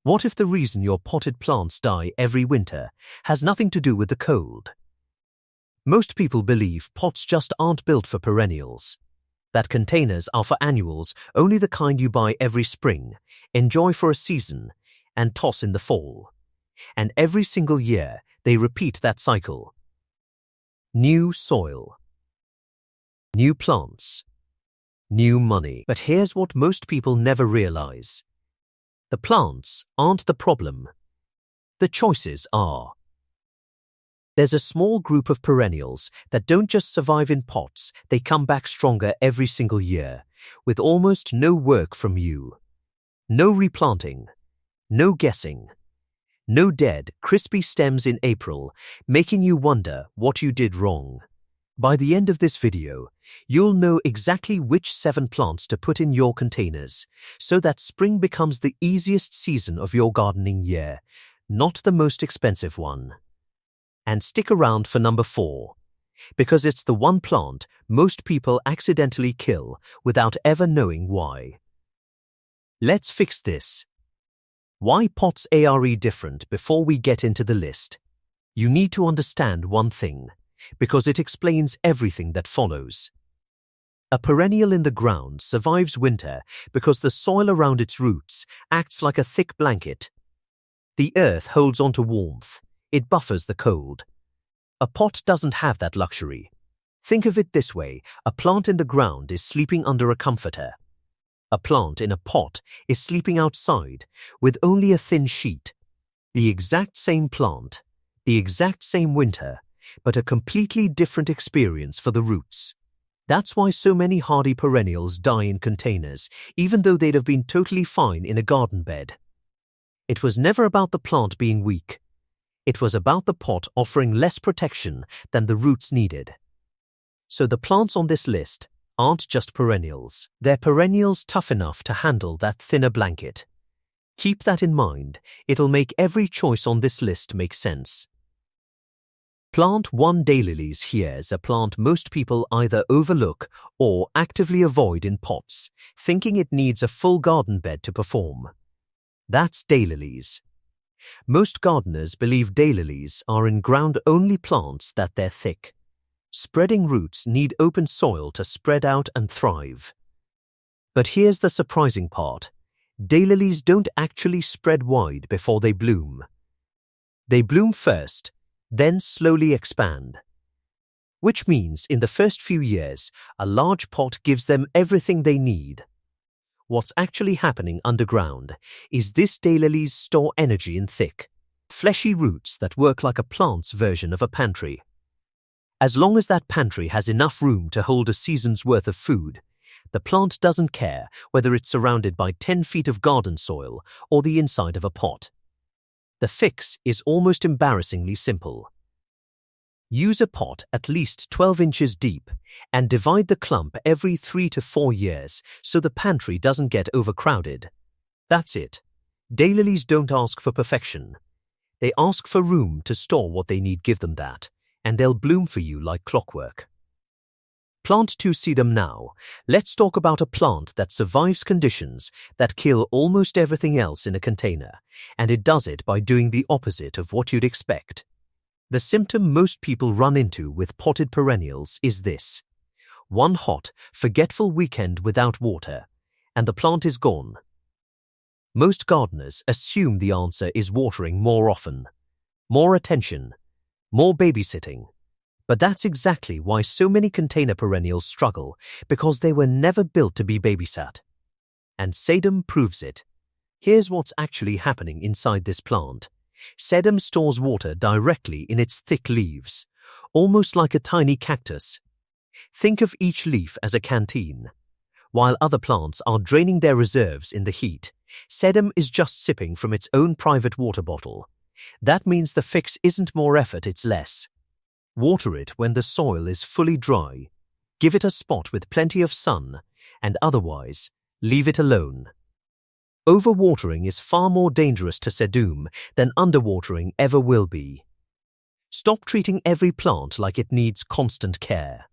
What if the reason your potted plants die every winter has nothing to do with the cold? Most people believe pots just aren't built for perennials, that containers are for annuals, only the kind you buy every spring, enjoy for a season, and toss in the fall. And every single year, they repeat that cycle. New soil, new plants, new money. But here's what most people never realize. The plants aren't the problem. The choices are. There's a small group of perennials that don't just survive in pots, they come back stronger every single year, with almost no work from you. No replanting, no guessing, no dead, crispy stems in April, making you wonder what you did wrong. By the end of this video, you'll know exactly which 7 plants to put in your containers, so that spring becomes the easiest season of your gardening year, not the most expensive one. And stick around for number 4, because it's the one plant most people accidentally kill without ever knowing why. Let's fix this. Why pots are different? Before we get into the list, you need to understand one thing, because it explains everything that follows. A perennial in the ground survives winter because the soil around its roots acts like a thick blanket. The earth holds on to warmth. It buffers the cold. A pot doesn't have that luxury. Think of it this way: a plant in the ground is sleeping under a comforter. A plant in a pot is sleeping outside with only a thin sheet. The exact same plant, the exact same winter, but a completely different experience for the roots. That's why so many hardy perennials die in containers, even though they'd have been totally fine in a garden bed. It was never about the plant being weak. It was about the pot offering less protection than the roots needed. So the plants on this list aren't just perennials. They're perennials tough enough to handle that thinner blanket. Keep that in mind. It'll make every choice on this list make sense. Plant 1. Daylilies. Here's a plant most people either overlook or actively avoid in pots, thinking it needs a full garden bed to perform. That's daylilies. Most gardeners believe daylilies are in-ground-only plants, that they're thick. Spreading roots need open soil to spread out and thrive. But here's the surprising part. Daylilies don't actually spread wide before they bloom. They bloom first, then slowly expand. Which means in the first few years, a large pot gives them everything they need. What's actually happening underground is this daylilies store energy in thick, fleshy roots that work like a plant's version of a pantry. As long as that pantry has enough room to hold a season's worth of food, the plant doesn't care whether it's surrounded by 10 feet of garden soil or the inside of a pot. The fix is almost embarrassingly simple. Use a pot at least 12 inches deep and divide the clump every 3 to 4 years so the pantry doesn't get overcrowded. That's it. Daylilies don't ask for perfection. They ask for room to store what they need. Give them that, and they'll bloom for you like clockwork. Plant 2. Sedum. Now, let's talk about a plant that survives conditions that kill almost everything else in a container, and it does it by doing the opposite of what you'd expect. The symptom most people run into with potted perennials is this: one hot, forgetful weekend without water, and the plant is gone. Most gardeners assume the answer is watering more often, more attention, more babysitting. But that's exactly why so many container perennials struggle, because they were never built to be babysat. And sedum proves it. Here's what's actually happening inside this plant. Sedum stores water directly in its thick leaves, almost like a tiny cactus. Think of each leaf as a canteen. While other plants are draining their reserves in the heat, sedum is just sipping from its own private water bottle. That means the fix isn't more effort, it's less. Water it when the soil is fully dry. Give it a spot with plenty of sun, and otherwise, leave it alone. Overwatering is far more dangerous to sedum than underwatering ever will be. Stop treating every plant like it needs constant care.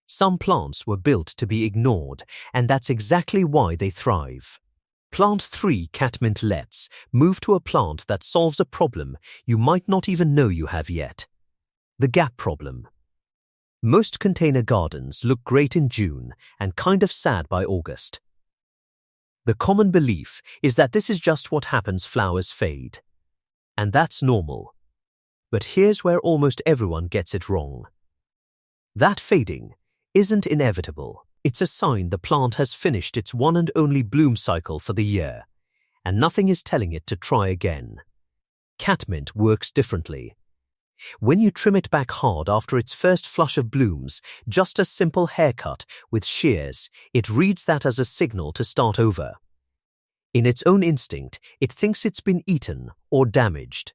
Some plants were built to be ignored, and that's exactly why they thrive. Plant 3 catmint. Let's move to a plant that solves a problem you might not even know you have yet. The gap problem. Most container gardens look great in June and kind of sad by August. The common belief is that this is just what happens. Flowers fade. And that's normal. But here's where almost everyone gets it wrong. That fading isn't inevitable. It's a sign the plant has finished its one and only bloom cycle for the year, and nothing is telling it to try again. Catmint works differently. When you trim it back hard after its first flush of blooms, just a simple haircut with shears, it reads that as a signal to start over. In its own instinct, it thinks it's been eaten or damaged,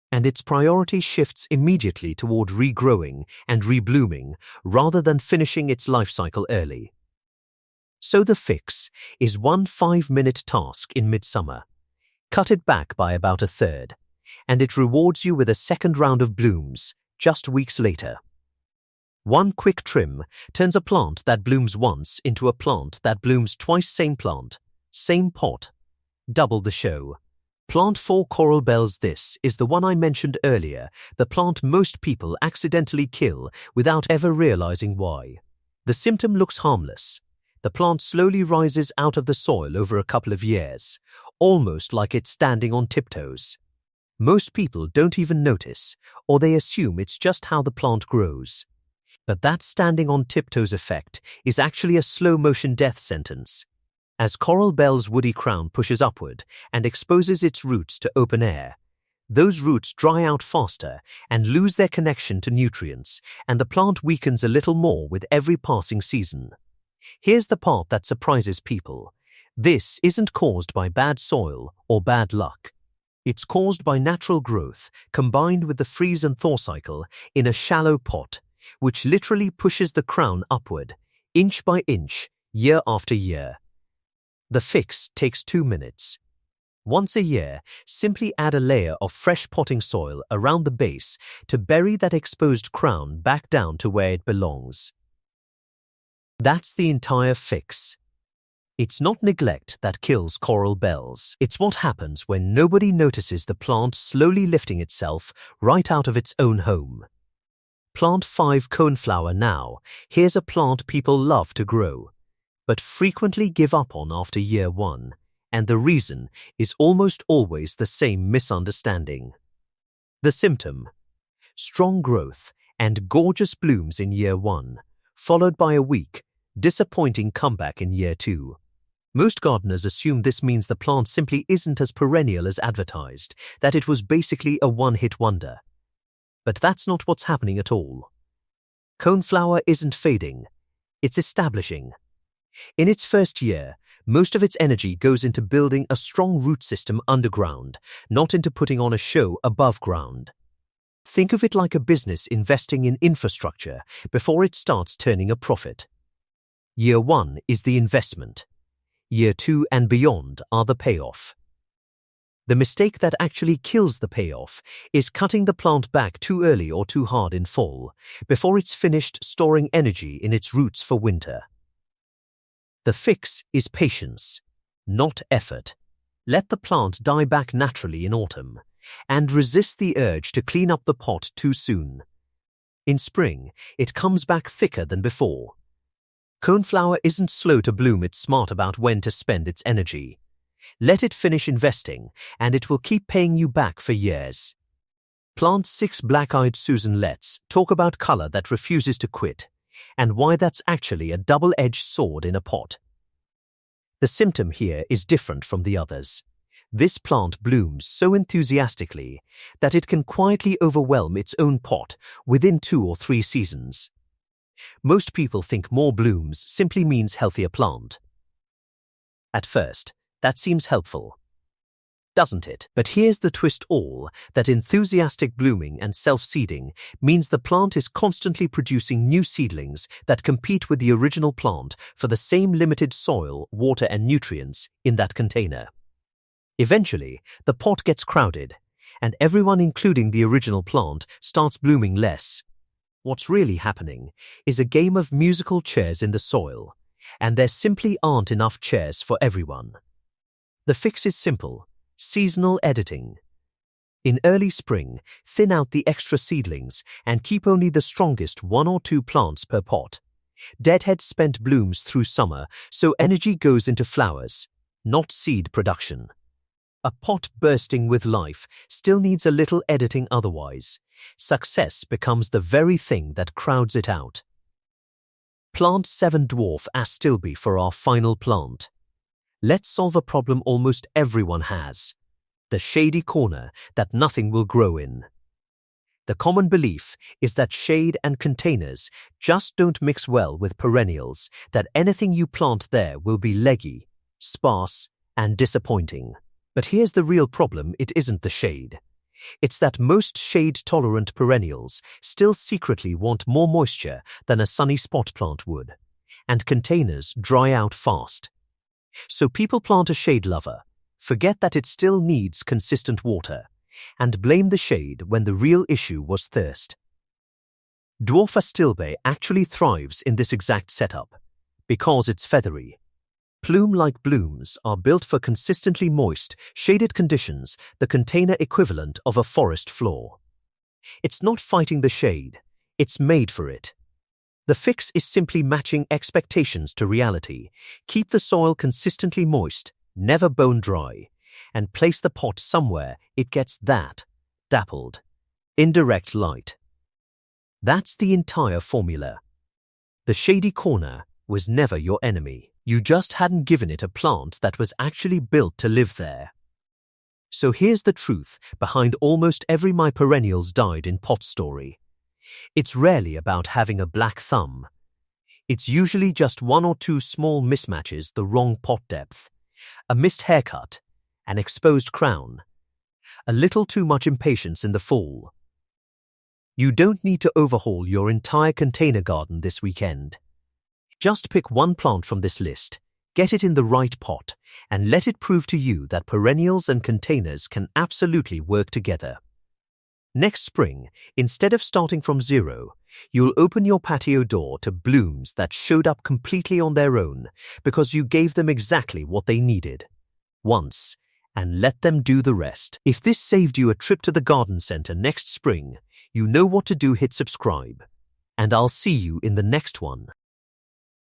and its priority shifts immediately toward regrowing and reblooming rather than finishing its life cycle early. So the fix is one 5-minute task in midsummer. Cut it back by about a third, and it rewards you with a second round of blooms just weeks later. One quick trim turns a plant that blooms once into a plant that blooms twice. Same plant, same pot, double the show. Plant 4 coral bells. This is the one I mentioned earlier, the plant most people accidentally kill without ever realizing why. The symptom looks harmless. The plant slowly rises out of the soil over a couple of years, almost like it's standing on tiptoes. Most people don't even notice, or they assume it's just how the plant grows. But that standing on tiptoes effect is actually a slow-motion death sentence. As coral bell's woody crown pushes upward and exposes its roots to open air, those roots dry out faster and lose their connection to nutrients, and the plant weakens a little more with every passing season. Here's the part that surprises people. This isn't caused by bad soil or bad luck. It's caused by natural growth combined with the freeze and thaw cycle in a shallow pot, which literally pushes the crown upward, inch by inch, year after year. The fix takes 2 minutes. Once a year, simply add a layer of fresh potting soil around the base to bury that exposed crown back down to where it belongs. That's the entire fix. It's not neglect that kills coral bells. It's what happens when nobody notices the plant slowly lifting itself right out of its own home. Plant 5 coneflower. Now, here's a plant people love to grow, but frequently give up on after year 1, and the reason is almost always the same misunderstanding. The symptom: strong growth and gorgeous blooms in year 1, followed by a weak, disappointing comeback in year 2. Most gardeners assume this means the plant simply isn't as perennial as advertised, that it was basically a one-hit wonder. But that's not what's happening at all. Coneflower isn't fading, it's establishing. In its first year, most of its energy goes into building a strong root system underground, not into putting on a show above ground. Think of it like a business investing in infrastructure before it starts turning a profit. Year 1 is the investment. Year 2 and beyond are the payoff. The mistake that actually kills the payoff is cutting the plant back too early or too hard in fall, before it's finished storing energy in its roots for winter. The fix is patience, not effort. Let the plant die back naturally in autumn, and resist the urge to clean up the pot too soon. In spring, it comes back thicker than before. Coneflower isn't slow to bloom, it's smart about when to spend its energy. Let it finish investing, and it will keep paying you back for years. Plant 6 black-eyed Susan. Let's talk about color that refuses to quit, and why that's actually a double-edged sword in a pot. The symptom here is different from the others. This plant blooms so enthusiastically that it can quietly overwhelm its own pot within 2 or 3 seasons. Most people think more blooms simply means healthier plant. At first, that seems helpful, doesn't it? But here's the twist: all that enthusiastic blooming and self-seeding means the plant is constantly producing new seedlings that compete with the original plant for the same limited soil, water and nutrients in that container. Eventually, the pot gets crowded, and everyone, including the original plant, starts blooming less. What's really happening is a game of musical chairs in the soil, and there simply aren't enough chairs for everyone. The fix is simple: seasonal editing. In early spring, thin out the extra seedlings and keep only the strongest 1 or 2 plants per pot. Deadhead spent blooms through summer, so energy goes into flowers, not seed production. A pot bursting with life still needs a little editing otherwise. Success becomes the very thing that crowds it out. Plant 7 dwarf astilbe for our final plant. Let's solve a problem almost everyone has: the shady corner that nothing will grow in. The common belief is that shade and containers just don't mix well with perennials, that anything you plant there will be leggy, sparse, and disappointing. But here's the real problem: it isn't the shade. It's that most shade-tolerant perennials still secretly want more moisture than a sunny spot plant would, and containers dry out fast. So people plant a shade lover, forget that it still needs consistent water, and blame the shade when the real issue was thirst. Dwarf astilbe actually thrives in this exact setup because it's feathery. Plume-like blooms are built for consistently moist, shaded conditions, the container equivalent of a forest floor. It's not fighting the shade, it's made for it. The fix is simply matching expectations to reality. Keep the soil consistently moist, never bone dry, and place the pot somewhere it gets that dappled, indirect light. That's the entire formula. The shady corner was never your enemy. You just hadn't given it a plant that was actually built to live there. So here's the truth behind almost every "my perennials died in pot" story. It's rarely about having a black thumb. It's usually just 1 or 2 small mismatches: the wrong pot depth, a missed haircut, an exposed crown, a little too much impatience in the fall. You don't need to overhaul your entire container garden this weekend. Just pick 1 plant from this list, get it in the right pot, and let it prove to you that perennials and containers can absolutely work together. Next spring, instead of starting from zero, you'll open your patio door to blooms that showed up completely on their own because you gave them exactly what they needed once, and let them do the rest. If this saved you a trip to the garden center next spring, you know what to do: hit subscribe. And I'll see you in the next one.